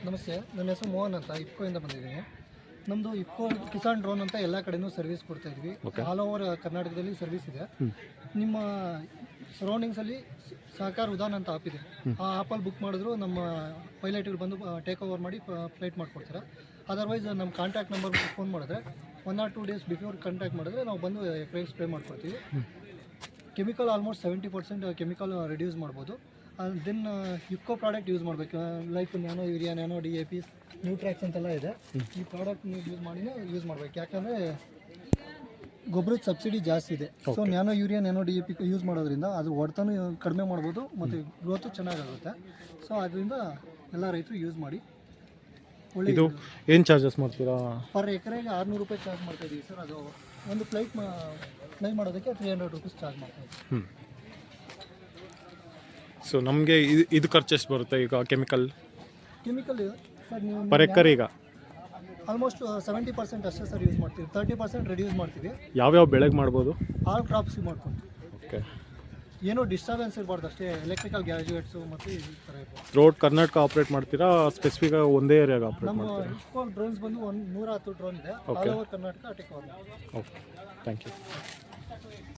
ನಮಸ್ತೆ, ನನ್ನ ಹೆಸರು ಮೋಹನ್ ಅಂತ ಇಫ್ಕೋಯಿಂದ ಬಂದಿದ್ದೀನಿ. ನಮ್ಮದು ಇಫ್ಕೋ ಕಿಸಾನ್ ಡ್ರೋನ್ ಅಂತ ಎಲ್ಲ ಕಡೆನೂ ಸರ್ವಿಸ್ ಕೊಡ್ತಾ ಇದ್ವಿ. ಆಲ್ ಓವರ್ ಕರ್ನಾಟಕದಲ್ಲಿ ಸರ್ವಿಸ್ ಇದೆ. ನಿಮ್ಮ ಸರೌಂಡಿಂಗ್ಸಲ್ಲಿ ಸಹಕಾರ ಉದಾನ್ ಅಂತ ಆ್ಯಪ್ ಇದೆ. ಆ ಆ್ಯಪಲ್ಲಿ ಬುಕ್ ಮಾಡಿದ್ರು ನಮ್ಮ ಪೈಲಟ್ಗಳು ಬಂದು ಟೇಕ್ ಓವರ್ ಮಾಡಿ ಫ್ಲೈಟ್ ಮಾಡಿಕೊಡ್ತಾರೆ. ಅದರ್ವೈಸ್ ನಮ್ಮ ಕಾಂಟ್ಯಾಕ್ಟ್ ನಂಬರ್ಗೆ ಫೋನ್ ಮಾಡಿದ್ರೆ 1 or 2 days ಬಿಫೋರ್ ಕಾಂಟ್ಯಾಕ್ಟ್ ಮಾಡಿದ್ರೆ ನಾವು ಬಂದು ಫ್ಲೈಟ್ ಸ್ಪ್ರೇ ಮಾಡ್ಕೊಡ್ತೀವಿ. ಕೆಮಿಕಲ್ ಆಲ್ಮೋಸ್ಟ್ 70% ಕೆಮಿಕಲ್ ರಿಡ್ಯೂಸ್ ಮಾಡ್ಬೋದು. ದೆನ್ ಇಫ್ಕೋ ಪ್ರಾಡಕ್ಟ್ ಯೂಸ್ ಮಾಡಬೇಕು, like nano urea, nano DAP, ನ್ಯೂಟ್ರಾಕ್ಸ್ ಅಂತೆಲ್ಲ ಇದೆ. ಈ ಪ್ರಾಡಕ್ಟ್ ನೀವು ಯೂಸ್ ಮಾಡಿನೇ ಯೂಸ್ ಮಾಡಬೇಕು, ಯಾಕಂದರೆ ಗೊಬ್ಬರದ ಸಬ್ಸಿಡಿ ಜಾಸ್ತಿ ಇದೆ. So nano urea, nano DAP use ಮಾಡೋದ್ರಿಂದ ಅದು ಹೊಡೆತನೂ ಕಡಿಮೆ ಮಾಡ್ಬೋದು ಮತ್ತು ಗ್ರೋತು ಚೆನ್ನಾಗಾಗುತ್ತೆ. ಸೊ ಅದರಿಂದ ಎಲ್ಲ ರೈತರು ಯೂಸ್ ಮಾಡಿ. ಇದು ಏನು ಚಾರ್ಜಸ್ ಮಾಡ್ತೀರಾ? ಪರ್ ಎಕರೆಗೆ 600 ರೂಪಾಯಿ ಚಾರ್ಜ್ ಮಾಡ್ತಾ ಇದ್ದೀವಿ ಸರ್. ಅದು ಒಂದು ಫ್ಲೈ ಮಾಡೋದಕ್ಕೆ 300 ರೂಪೀಸ್ ಚಾರ್ಜ್ ಮಾಡ್ತಾ ಇದ್ದೀವಿ. ಸೊ ನಮಗೆ ಇದು ಖರ್ಚು ಎಷ್ಟು ಬರುತ್ತೆ ಈಗ ಕೆಮಿಕಲ್ ಸರ್? ನೀವು ಪರ್ ಎಕರ್ ಈಗ ಆಲ್ಮೋಸ್ಟ್ 70% ಅಷ್ಟೇ ಸರ್ ಯೂಸ್ ಮಾಡ್ತೀವಿ, 30% ರಿಡ್ಯೂಸ್ ಮಾಡ್ತೀವಿ. ಯಾವ್ಯಾವ ಬೆಳೆಗೆ ಮಾಡ್ಬೋದು? ಆಲ್ ಕ್ರಾಪ್ಸಿಗೆ ಮಾಡ್ಕೊತೀವಿ. ಓಕೆ, ಏನೋ ಡಿಸ್ಟರ್ಬೆನ್ಸ್ ಇರಬಾರ್ದು ಅಷ್ಟೇ. ಎಲೆಕ್ಟ್ರಿಕಲ್ ಗ್ಯಾಜೆಟ್ಸು ಮತ್ತು ಈ ಥರ ಇರ್ಬೋದು. ಥ್ರೂಔಟ್ ಕರ್ನಾಟಕ ಆಪ್ರೇಟ್ ಮಾಡ್ತೀರಾ? ಸ್ಪೆಸಿಫಿಕ್ ಒಂದೇ ಏರಿಯಾಗೆ ಆಪ್ರೇಟ್ ನಮ್ಮ ಮಾಡ್ತೀರಾ? ಇಫ್ಕೋ ಡ್ರೋನ್ಸ್ ಬಂದು 110 ಡ್ರೋನ್ ಇದೆ. All over Karnataka take over. Okay, thank you.